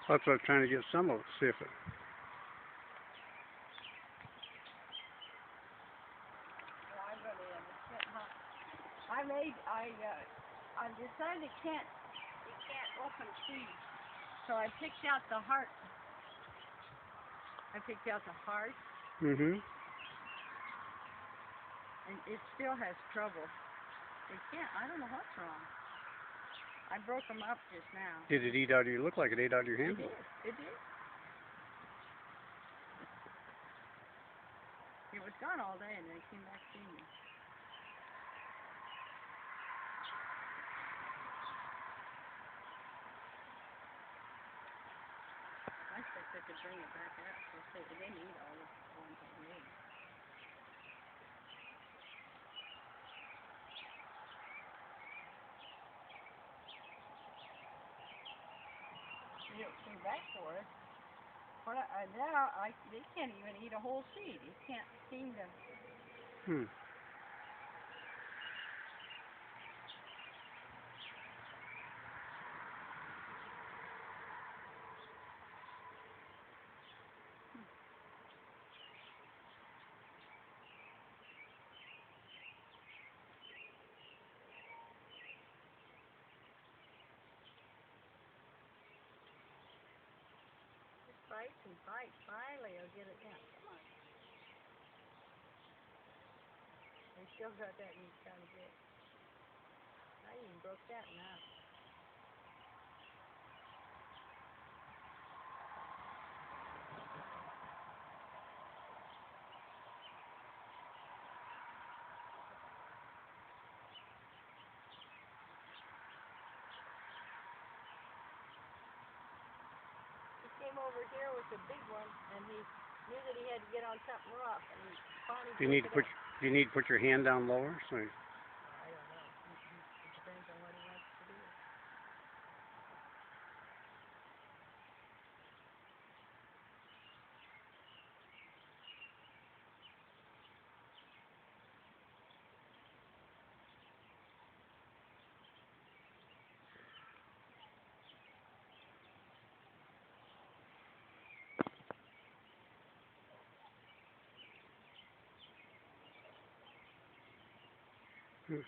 That's what I was trying to get some of it, see if it... Well, I got in. It's getting hot. I decided you can't open seeds. So I picked out the heart. Mm-hmm. And it still has trouble. It can't, I don't know what's wrong. I broke them up just now. Did it eat out of your, look like it ate out of your hand? It did. It was gone all day and then it came back to me. I think they could bring it back up. So they didn't eat all the ones I made. Came back for it. They can't even eat a whole seed. You can't seem to. Bites and bites. Finally, I'll get it down. Come on. They still got that you trying to get. I even broke that now. Came over here with the big one, and he knew that he had to get on something rough, and he finally. Do you need to put your hand down lower? So. I don't know. It depends on what he wants to do. Hmm.